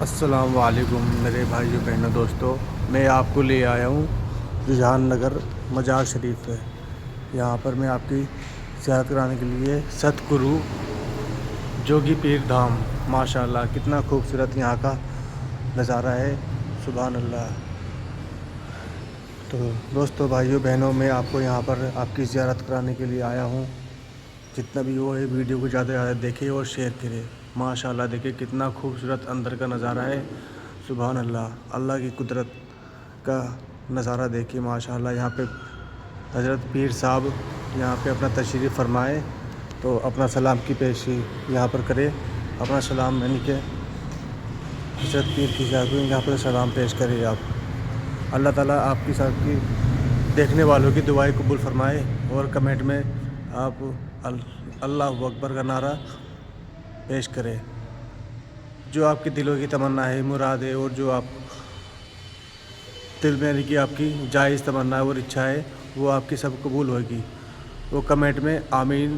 السلام علیکم میرے بھائیوں بہنوں دوستوں، میں آپ کو لے آیا ہوں رجحان نگر مزار شریف ہے۔ یہاں پر میں آپ کی زیارت کرانے کے لیے ست گرو جوگی پیر دھام، ماشاءاللہ کتنا خوبصورت یہاں کا نظارہ ہے، سبحان اللہ۔ تو دوستوں بھائیوں بہنوں، میں آپ کو یہاں پر آپ کی زیارت کرانے کے لیے آیا ہوں۔ جتنا بھی وہ ہے ویڈیو کو زیادہ سے زیادہ دیکھے اور شیئر کرے۔ ماشاءاللہ دیکھیں کتنا خوبصورت اندر کا نظارہ ہے، سبحان اللہ۔ اللہ کی قدرت کا نظارہ دیکھیے ماشاءاللہ۔ یہاں پہ حضرت پیر صاحب یہاں پہ اپنا تشریف فرمائے تو اپنا سلام کی پیشی یہاں پر کرے، اپنا سلام یعنی کہ حضرت پیر کی صاحب یہاں پر سلام پیش کرے آپ۔ اللہ تعالیٰ آپ کی سب کی دیکھنے والوں کی دعائیں قبول فرمائے، اور کمنٹ میں آپ اللہ اکبر کا نعرہ پیش کرے۔ جو آپ کے دلوں کی تمنا ہے، مراد ہے، اور جو آپ دل میں کہ آپ کی جائز تمنا اور اچھا ہے، وہ آپ کی سب قبول ہوگی۔ وہ کمنٹ میں آمین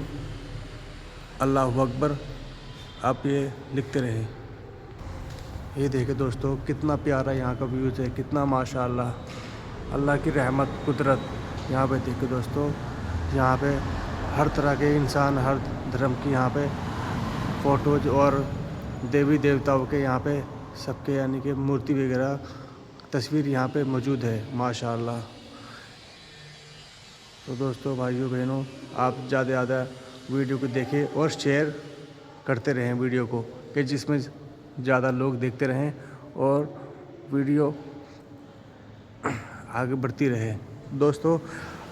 اللہ اکبر آپ یہ لکھتے رہیں۔ یہ دیکھیں دوستوں کتنا پیارا یہاں کا ویوز ہے، کتنا ماشاءاللہ اللہ کی رحمت قدرت یہاں پہ دیکھیں دوستوں۔ یہاں پہ ہر طرح کے انسان، ہر دھرم کی یہاں پہ فوٹوز اور دیوی دیوتاؤں کے یہاں پہ سب کے یعنی کہ مورتی وغیرہ تصویر یہاں پہ موجود ہے، ماشاءاللہ۔ تو دوستوں بھائیوں بہنوں، آپ زیادہ سے زیادہ ویڈیو کو دیکھیں اور شیئر کرتے رہیں ویڈیو کو، کہ جس میں زیادہ لوگ دیکھتے رہیں اور ویڈیو آگے بڑھتی رہے۔ دوستوں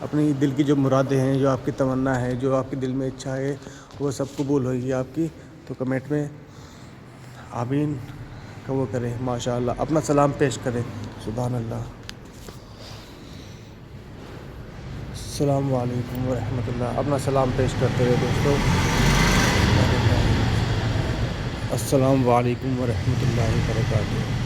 اپنی دل کی جو مرادیں ہیں، جو آپ کی تمنا ہے، جو آپ کے دل میں اچھا ہے، وہ سب قبول ہوگی آپ کی۔ تو کمنٹ میں آمین کا وہ کریں، ماشاءاللہ اپنا سلام پیش کریں، سبحان اللہ۔ السلام علیکم ورحمۃ اللہ، اپنا سلام پیش کرتے رہے دوستوں۔ السلام علیکم ورحمۃ اللہ وبرکاتہ۔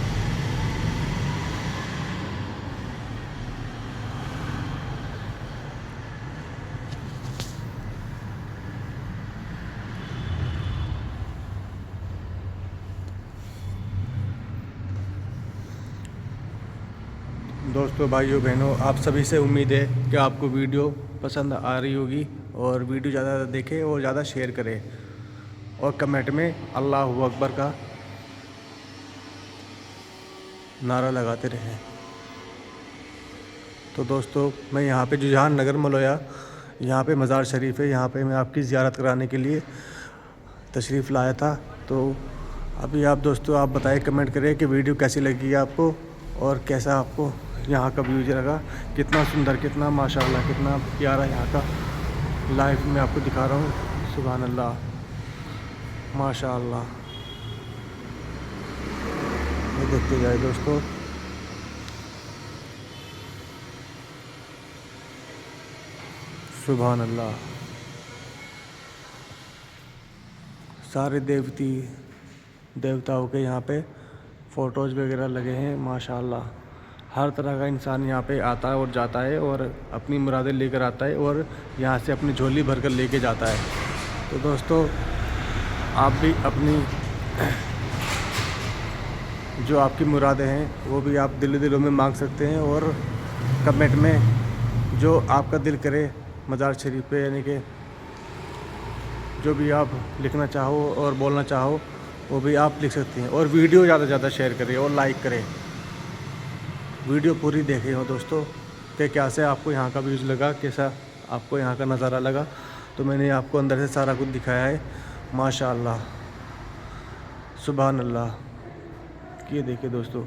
دوستوں بھائیوں بہنوں، آپ سبھی سے امید ہے کہ آپ کو ویڈیو پسند آ رہی ہوگی، اور ویڈیو زیادہ زیادہ دیکھیں اور زیادہ شیئر کریں، اور کمنٹ میں اللہ اکبر کا نعرہ لگاتے رہیں۔ تو دوستوں میں یہاں پہ رجحان نگر ملویا، یہاں پہ مزار شریف ہے، یہاں پہ میں آپ کی زیارت کرانے کے لیے تشریف لایا تھا۔ تو ابھی آپ دوستوں آپ بتائیں، کمنٹ کریں کہ ویڈیو کیسی لگی آپ کو، اور کیسا آپ کو یہاں کا ویوز لگا، کتنا سندر، کتنا ماشاءاللہ، کتنا پیارا یہاں کا لائف میں آپ کو دکھا رہا ہوں، سبحان اللہ ماشاءاللہ۔ یہ دیکھتے جائے دوستوں، سبحان اللہ۔ سارے دیوتاؤں کے یہاں پہ فوٹوز وغیرہ لگے ہیں، ماشاءاللہ۔ ہر طرح کا انسان یہاں پہ آتا ہے اور جاتا ہے، اور اپنی مرادیں لے کر آتا ہے، اور یہاں سے اپنی جھولی بھر کر لے کے جاتا ہے۔ تو دوستوں آپ بھی اپنی جو آپ کی مرادیں ہیں وہ بھی آپ دلوں میں مانگ سکتے ہیں، اور کمنٹ میں جو آپ کا دل کرے مزار شریف پہ یعنی کہ جو بھی آپ لکھنا چاہو اور بولنا چاہو وہ بھی آپ لکھ سکتے ہیں، اور ویڈیو زیادہ سے زیادہ شیئر کریں اور لائک کریں۔ ویڈیو پوری دیکھیں ہو دوستوں، کہ کیسے آپ کو یہاں کا ویوز لگا، کیسا آپ کو یہاں کا نظارہ لگا۔ تو میں نے آپ کو اندر سے سارا کچھ دکھایا ہے، ماشاءاللہ سبحان اللہ۔ یہ دیکھیں دوستوں،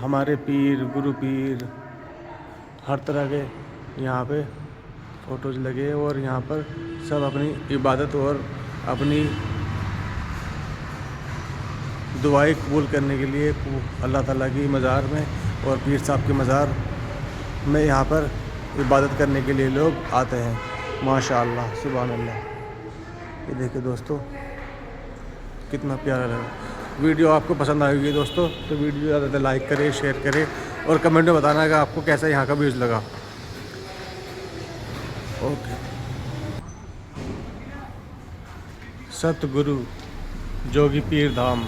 ہمارے پیر، گرو پیر، ہر طرح کے یہاں پہ فوٹوز لگے، اور یہاں پر سب اپنی عبادت اور اپنی دعائیں قبول کرنے کے لیے اللہ تعالیٰ کی مزار میں اور پیر صاحب کے مزار میں یہاں پر عبادت کرنے کے لیے لوگ آتے ہیں، ماشاءاللہ سبحان اللہ۔ یہ دیکھیں دوستوں کتنا پیارا لگا۔ ویڈیو آپ کو پسند آئے گی دوستوں، تو ویڈیو زیادہ سے لائک کریں، شیئر کریں، اور کمنٹ میں بتانا کہ آپ کو کیسا یہاں کا ویوز لگا۔ اوکے۔ ست گرو جوگی پیر دھام۔